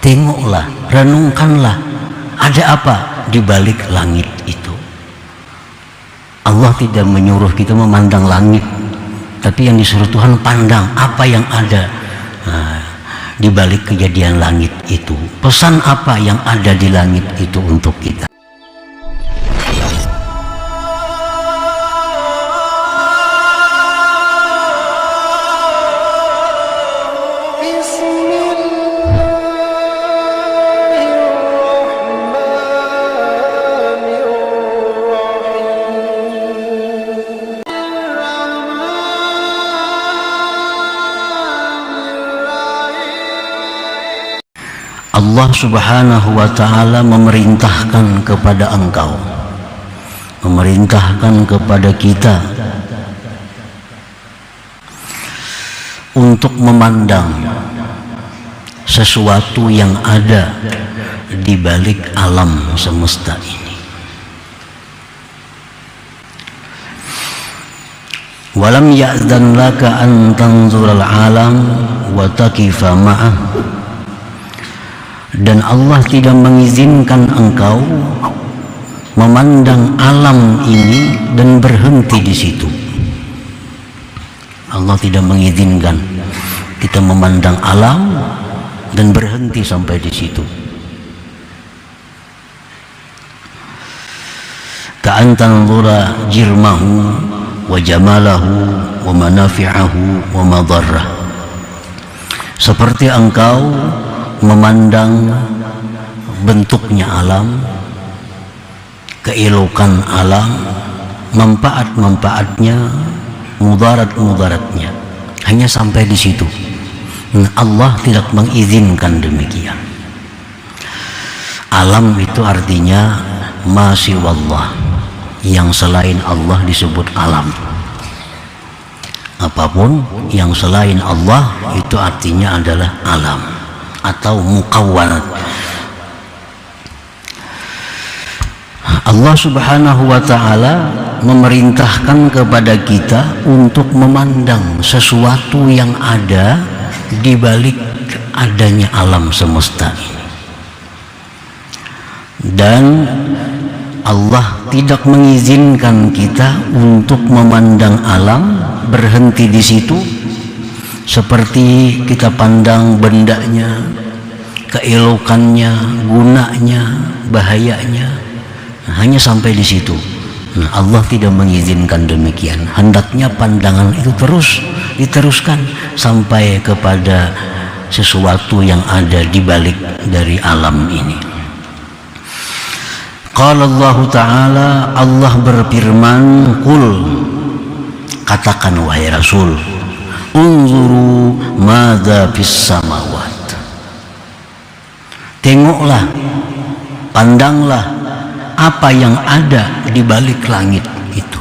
Tengoklah, renungkanlah, ada apa di balik langit itu. Allah tidak menyuruh kita memandang langit, tapi yang disuruh Tuhan pandang apa yang ada di balik kejadian langit itu. Pesan apa yang ada di langit itu untuk kita. Allah Subhanahu wa ta'ala memerintahkan kepada engkau, memerintahkan kepada kita untuk memandang sesuatu yang ada di balik alam semesta ini. Walam ya'zan laka an tanzural alam wa taqifa ma'ah. Dan Allah tidak mengizinkan engkau memandang alam ini dan berhenti di situ. Allah tidak mengizinkan kita memandang alam dan berhenti sampai di situ. Ka'an tanzura jirmahu wa jamalahu wa manafi'ahu wa madarrah. Seperti engkau memandang bentuknya alam, keelokan alam, manfaat-manfaatnya, mudarat-mudaratnya, hanya sampai di situ. Allah tidak mengizinkan demikian. Alam itu artinya ma siwallah, yang selain Allah disebut alam. Apapun yang selain Allah itu artinya adalah alam atau mukawwanat. Allah Subhanahu wa ta'ala memerintahkan kepada kita untuk memandang sesuatu yang ada di balik adanya alam semesta ini. Dan Allah tidak mengizinkan kita untuk memandang alam berhenti di situ, seperti kita pandang bendanya, keelokannya, gunanya, bahayanya, hanya sampai di situ. Allah tidak mengizinkan demikian. Hendaknya pandangan itu terus diteruskan sampai kepada sesuatu yang ada di balik dari alam ini. Qala Allah Ta'ala, Allah berfirman, qul, katakan wahai Rasul, unzuru madza fis samawat. Tengoklah, pandanglah apa yang ada di balik langit itu.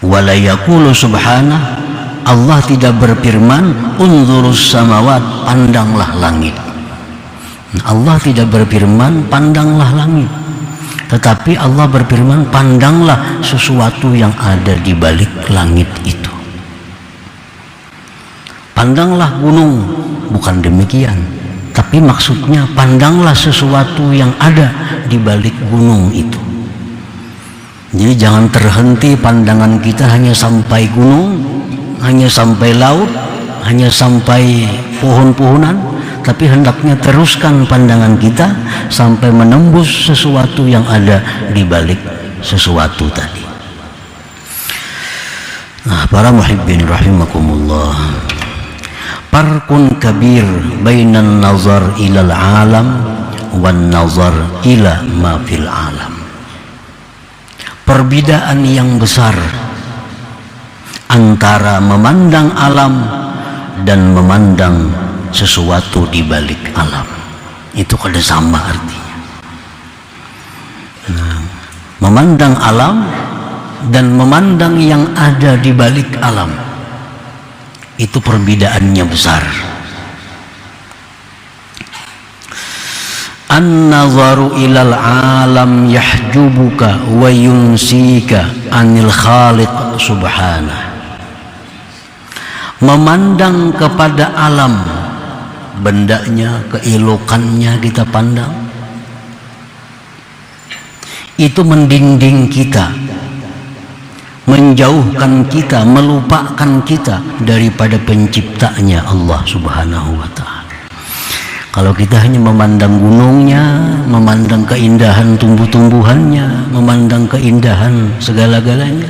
Wala yaqulu subhanahu, Allah tidak berfirman unzurus samawat, pandanglah langit. Allah tidak berfirman pandanglah langit, tetapi Allah berfirman pandanglah sesuatu yang ada di balik langit itu. Pandanglah gunung, bukan demikian, tapi maksudnya pandanglah sesuatu yang ada di balik gunung itu. Jadi jangan terhenti pandangan kita hanya sampai gunung, hanya sampai laut, hanya sampai pohon-pohonan, tapi hendaknya teruskan pandangan kita sampai menembus sesuatu yang ada di balik sesuatu tadi. Nah, para muhibbin rahimakumullah, farqun kabir bainan nazar ilal alam wan nazar ila ma fil alam. Perbedaan yang besar antara memandang alam dan memandang sesuatu di balik alam. Itu kada sama artinya. Memandang alam dan memandang yang ada di balik alam, itu perbedaannya besar. An-nazaru ilal alam yahjubuka wa yunsika anil khaliq subhanahu. Memandang kepada alam bendanya, keelokannya kita pandang. Itu mendinding kita, menjauhkan kita, melupakan kita daripada penciptanya Allah Subhanahu wa Ta'ala. Kalau kita hanya memandang gunungnya, memandang keindahan tumbuh-tumbuhannya, memandang keindahan segala-galanya,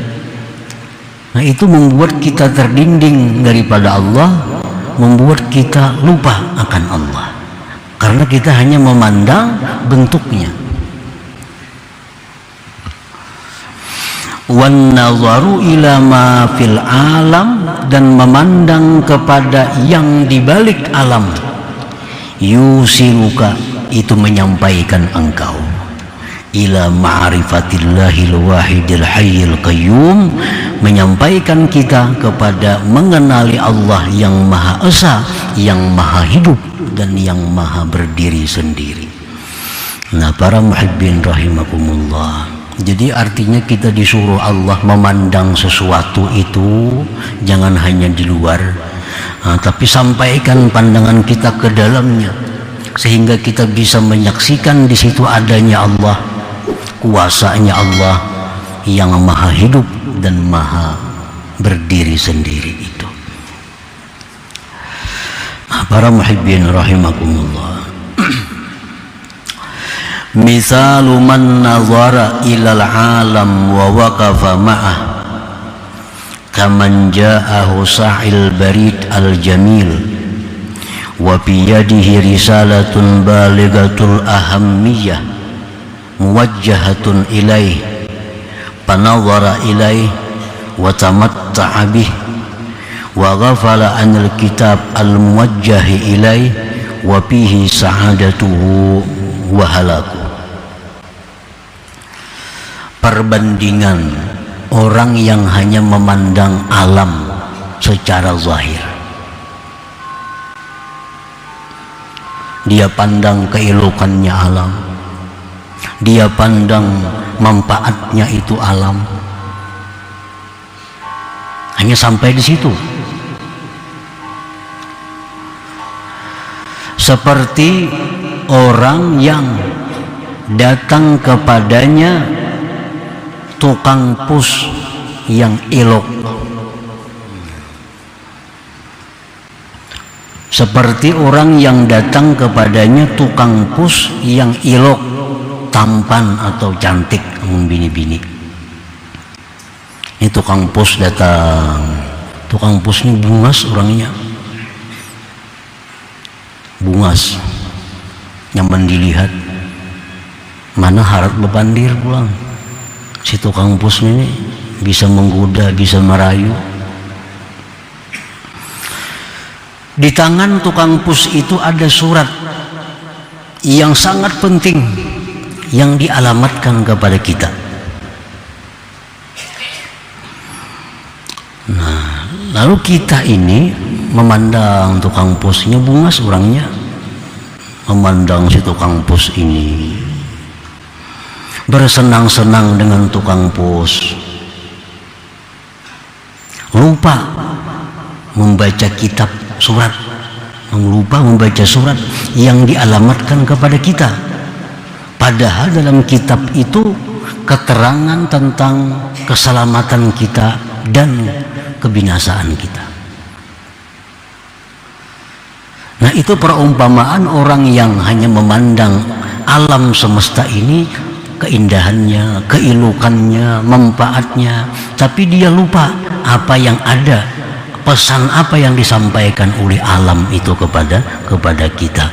nah itu membuat kita terdinding daripada Allah, membuat kita lupa akan Allah, karena kita hanya memandang bentuknya. Wan nazaru ila ma fil alam, dan memandang kepada yang dibalik alam, yusiluka, itu menyampaikan engkau ila ma'rifatillahil wahidil hayyil qayyum, menyampaikan kita kepada mengenali Allah yang Maha Esa, yang Maha Hidup, dan yang Maha Berdiri sendiri. Nah, para muhibbin rahimakumullah, jadi artinya kita disuruh Allah memandang sesuatu itu jangan hanya di luar, tapi sampaikan pandangan kita ke dalamnya, sehingga kita bisa menyaksikan di situ adanya Allah, kuasanya Allah yang Maha Hidup dan Maha Berdiri sendiri itu. Para muhibbin rahimakumullah, misalu man nazara ilal alam wa waqafa ma'ah kaman ja'ahu sa'il barid al jamil wa biyadihi risalatun balighatul ahammiyah muwajjahatun ilaih panawara ilaih wa tamatta'a bih wa ghafala anil kitab al muwajjahi ilaih wa bihi sa'adatuhu wa halaku. Perbandingan orang yang hanya memandang alam secara zahir, dia pandang keelokannya alam, dia pandang manfaatnya itu alam, hanya sampai di situ. Seperti orang yang datang kepadanya tukang pus yang elok, seperti orang yang datang kepadanya tukang pus yang elok, tampan atau cantik, bini-bini. Ini tukang pus datang, tukang pus ini bungas orangnya, bungas, nyaman dilihat, mana harap bebandir pulang. Si tukang pus ini bisa menggoda, bisa merayu. Di tangan tukang pus itu ada surat yang sangat penting yang dialamatkan kepada kita. Nah, lalu kita ini memandang tukang pusnya bungas orangnya, memandang si tukang pus ini, bersenang-senang dengan tukang pus, lupa membaca kitab surat, lupa membaca surat yang dialamatkan kepada kita. Padahal dalam kitab itu keterangan tentang keselamatan kita dan kebinasaan kita. Nah, itu perumpamaan orang yang hanya memandang alam semesta ini, keindahannya, keelokannya, manfaatnya, tapi dia lupa apa yang ada, pesan apa yang disampaikan oleh alam itu kepada kita.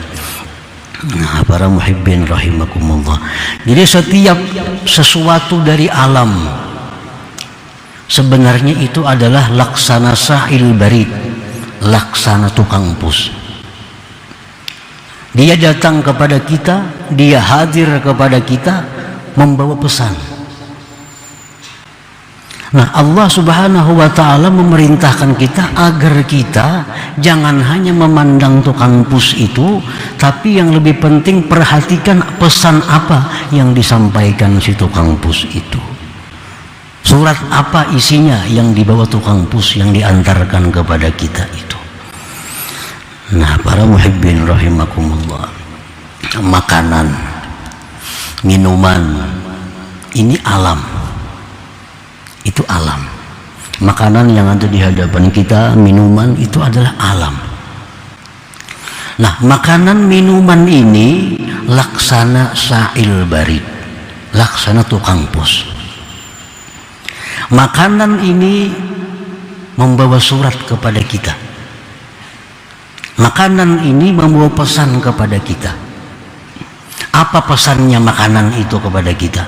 Nah, para muhibbin rahimakumullah, jadi setiap sesuatu dari alam sebenarnya itu adalah laksana sa'il barid, laksana tukang pus. Dia datang kepada kita, dia hadir kepada kita, membawa pesan. Nah, Allah Subhanahu wa Ta'ala memerintahkan kita agar kita jangan hanya memandang tukang pus itu, tapi yang lebih penting perhatikan pesan apa yang disampaikan si tukang pus itu. Surat apa isinya yang dibawa tukang pus yang diantarkan kepada kita itu. Nah, para muhibbin rahimakumullah, makanan, minuman ini alam. Itu alam. Makanan yang ada di hadapan kita, minuman itu adalah alam. Nah, makanan minuman ini laksana sa'il barid, laksana tukang pos. Makanan ini membawa surat kepada kita. Makanan ini membawa pesan kepada kita. Apa pesannya makanan itu kepada kita?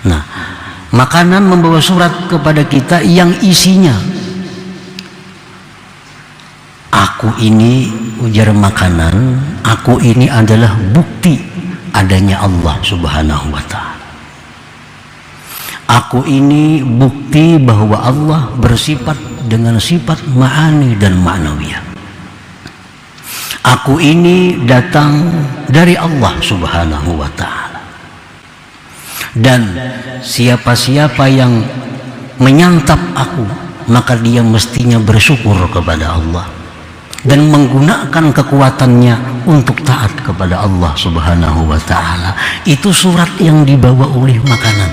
Nah, makanan membawa surat kepada kita yang isinya, aku ini, ujar makanan, aku ini adalah bukti adanya Allah Subhanahu wa ta'ala. Aku ini bukti bahwa Allah bersifat dengan sifat ma'ani dan ma'nawiyah. Aku ini datang dari Allah Subhanahu wa ta'ala. Dan siapa-siapa yang menyantap aku, maka dia mestinya bersyukur kepada Allah dan menggunakan kekuatannya untuk taat kepada Allah Subhanahu wa ta'ala. Itu surat yang dibawa oleh makanan.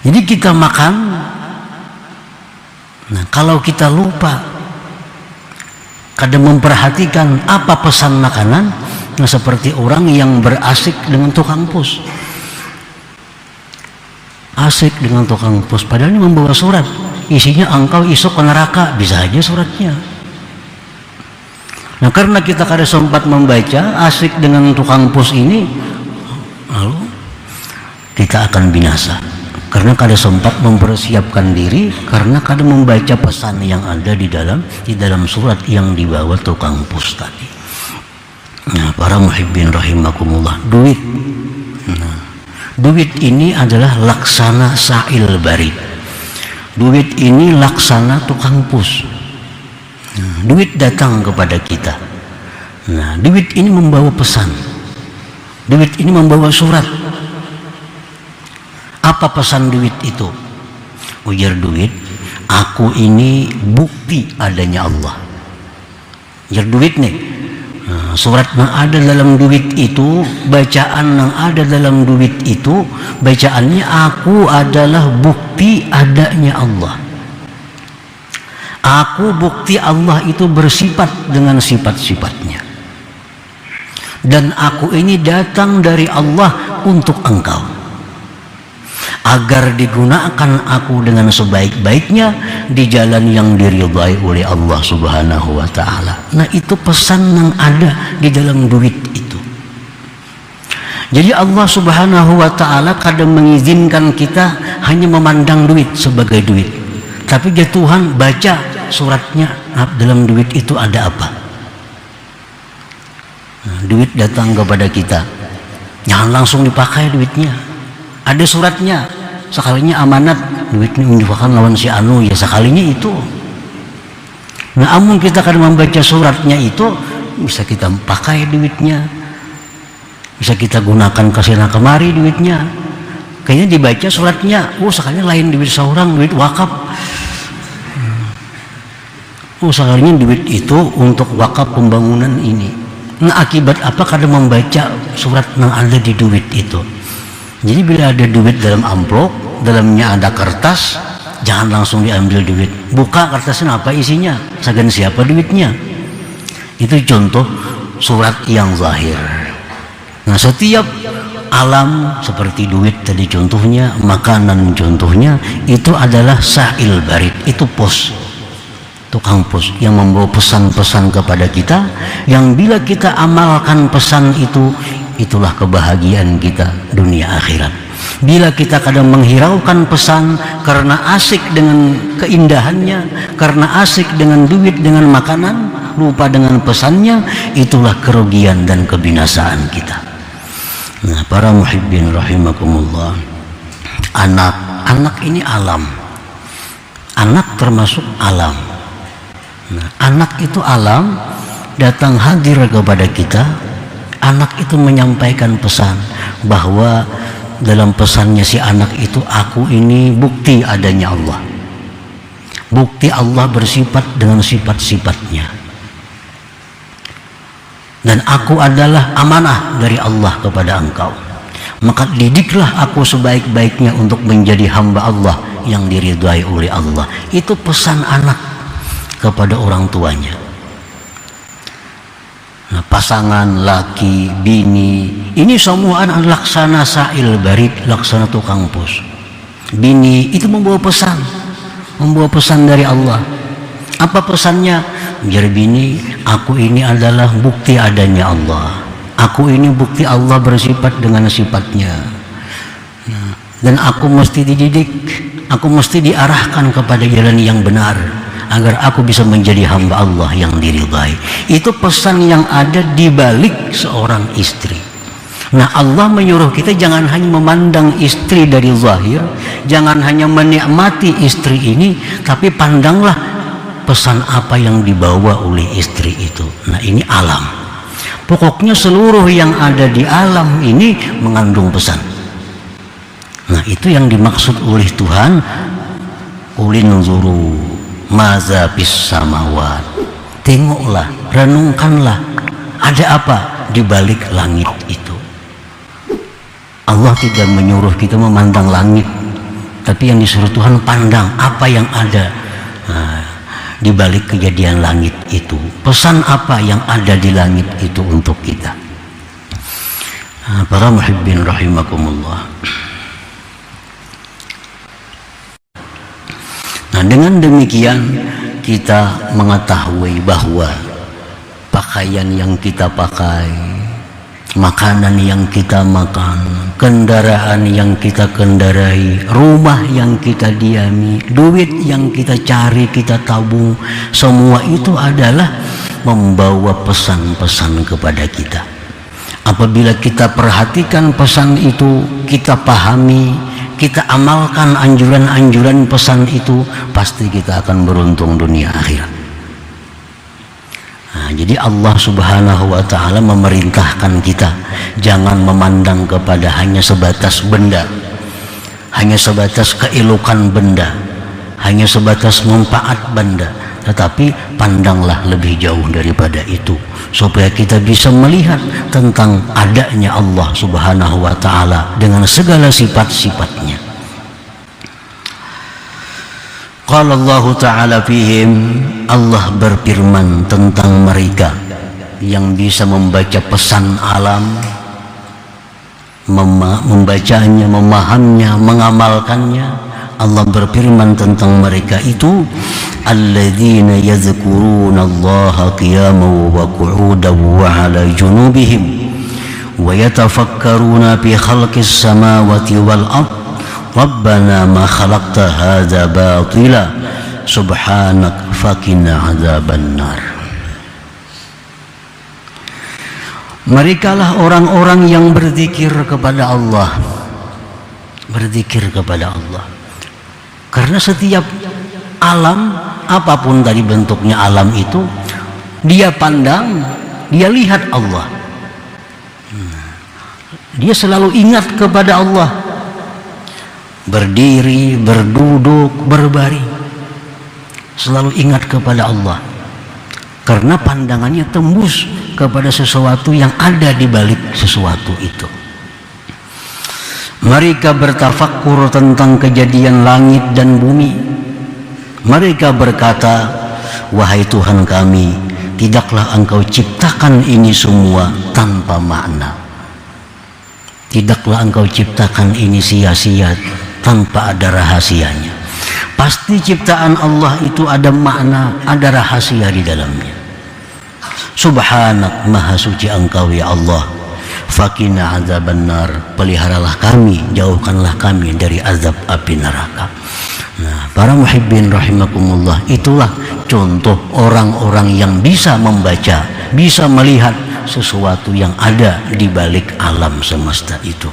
Jadi kita makan, nah kalau kita lupa kadang memperhatikan apa pesan makanan, nah seperti orang yang berasik dengan tukang pos. Asik dengan tukang pos, padahal ini membawa surat, isinya engkau isuk ke neraka, bisa aja suratnya. Nah karena kita kada sempat membaca, asik dengan tukang pos ini, lalu kita akan binasa. Karena kada sempat mempersiapkan diri, karena kada membaca pesan yang ada di dalam surat yang dibawa tukang pos tadi. Nah, para muhibbin rahimakumullah, duit. Nah, duit ini adalah laksana sa'il barid. Duit ini laksana tukang pos. Nah, duit datang kepada kita. Nah, duit ini membawa pesan. Duit ini membawa surat. Apa pesan duit itu? Ujar duit, aku ini bukti adanya Allah. Ujar duit nih, nah, surat yang ada dalam duit itu, bacaan yang ada dalam duit itu, bacaannya aku adalah bukti adanya Allah. Aku bukti Allah itu bersifat dengan sifat-sifatnya. Dan aku ini datang dari Allah untuk engkau, agar digunakan aku dengan sebaik-baiknya di jalan yang diridhai oleh Allah Subhanahu wa ta'ala. Nah itu pesan yang ada di dalam duit itu. Jadi Allah Subhanahu wa ta'ala kadang mengizinkan kita hanya memandang duit sebagai duit, tapi dia Tuhan baca suratnya, dalam duit itu ada apa. Nah, duit datang kepada kita, jangan langsung dipakai duitnya. Ada suratnya, sekalinya amanat, duitnya menjualkan lawan si anu, ya sekalinya itu. Nah, amun kita akan membaca suratnya itu, bisa kita pakai duitnya, bisa kita gunakan kesana kemari duitnya. Kayaknya dibaca suratnya, oh sekalinya lain duit seorang, duit wakaf. Oh sekalinya duit itu untuk wakaf pembangunan ini. Nah akibat apa kadang membaca surat yang ada di duit itu? Jadi bila ada duit dalam amplop, dalamnya ada kertas, jangan langsung diambil duit. Buka kertasnya, apa isinya, segan siapa duitnya. Itu contoh surat yang zahir. Nah setiap alam seperti duit tadi contohnya, makanan contohnya, itu adalah sa'il barid, itu pos, tukang pos yang membawa pesan-pesan kepada kita, yang bila kita amalkan pesan itu, itulah kebahagiaan kita dunia akhirat. Bila kita kadang menghiraukan pesan karena asik dengan keindahannya, karena asik dengan duit, dengan makanan, lupa dengan pesannya, itulah kerugian dan kebinasaan kita. Nah, para muhibbin rahimakumullah, anak ini alam. Anak termasuk alam. Nah, anak itu alam, datang hadir kepada kita. Anak itu menyampaikan pesan bahwa dalam pesannya si anak itu, aku ini bukti adanya Allah. Bukti Allah bersifat dengan sifat-sifatnya. Dan aku adalah amanah dari Allah kepada engkau. Maka didiklah aku sebaik-baiknya untuk menjadi hamba Allah yang diridhai oleh Allah. Itu pesan anak kepada orang tuanya. Nah, pasangan laki, bini, ini semua anak laksana sa'il barid, laksana tukang pos. Bini itu membawa pesan dari Allah. Apa pesannya? Biar bini, aku ini adalah bukti adanya Allah. Aku ini bukti Allah bersifat dengan sifatnya. Nah, dan aku mesti dididik, aku mesti diarahkan kepada jalan yang benar, agar aku bisa menjadi hamba Allah yang diridhai. Itu pesan yang ada di balik seorang istri. Nah, Allah menyuruh kita jangan hanya memandang istri dari zahir, jangan hanya menikmati istri ini, tapi pandanglah pesan apa yang dibawa oleh istri itu. Nah, ini alam. Pokoknya seluruh yang ada di alam ini mengandung pesan. Nah, itu yang dimaksud oleh Tuhan, ulinzuru maza bis samawat. Tengoklah, renungkanlah, ada apa di balik langit itu. Allah tidak menyuruh kita memandang langit, tapi yang disuruh Tuhan pandang apa yang ada di balik kejadian langit itu. Pesan apa yang ada di langit itu untuk kita. Para muhibbin rahimakumullah. Nah, dengan demikian kita mengetahui bahwa pakaian yang kita pakai, makanan yang kita makan, kendaraan yang kita kendarai, rumah yang kita diami, duit yang kita cari, kita tabung, semua itu adalah membawa pesan-pesan kepada kita. Apabila kita perhatikan pesan itu, kita pahami, kita amalkan anjuran-anjuran pesan itu, pasti kita akan beruntung dunia akhirat. Nah, jadi Allah Subhanahu wa ta'ala memerintahkan kita jangan memandang kepada hanya sebatas benda, hanya sebatas keelokan benda, hanya sebatas manfaat benda, tetapi pandanglah lebih jauh daripada itu, supaya kita bisa melihat tentang adanya Allah Subhanahu wa ta'ala dengan segala sifat-sifatnya. Qala Allah Ta'ala fihim, Allah berfirman tentang mereka yang bisa membaca pesan alam, membacanya, memahaminya, mengamalkannya. Allah berfirman tentang mereka itu, alladzina yadhkuruna Allah qiyaman wa qu'udan wa 'ala junubihim wa yatafakkaruna fi khalqis samawati wal ardh Rabbana ma khalaqta hadza batila subhanak faqina adzaban nar. Merekalah orang-orang yang berzikir kepada Allah, berzikir kepada Allah. Karena setiap alam, apapun dari bentuknya alam itu, dia pandang, dia lihat Allah. Dia selalu ingat kepada Allah. Berdiri, berduduk, berbaring, selalu ingat kepada Allah, karena pandangannya tembus kepada sesuatu yang ada di balik sesuatu itu. Mereka bertafakkur tentang kejadian langit dan bumi. Mereka berkata, wahai Tuhan kami, tidaklah Engkau ciptakan ini semua tanpa makna. Tidaklah Engkau ciptakan ini sia-sia tanpa ada rahasianya. Pasti ciptaan Allah itu ada makna, ada rahasia di dalamnya. Subhanak, maha suci Engkau ya Allah. Faqina azaban nar, peliharalah kami, jauhkanlah kami dari azab api neraka. Nah, para muhibbin rahimakumullah, itulah contoh orang-orang yang bisa membaca, bisa melihat sesuatu yang ada di balik alam semesta itu.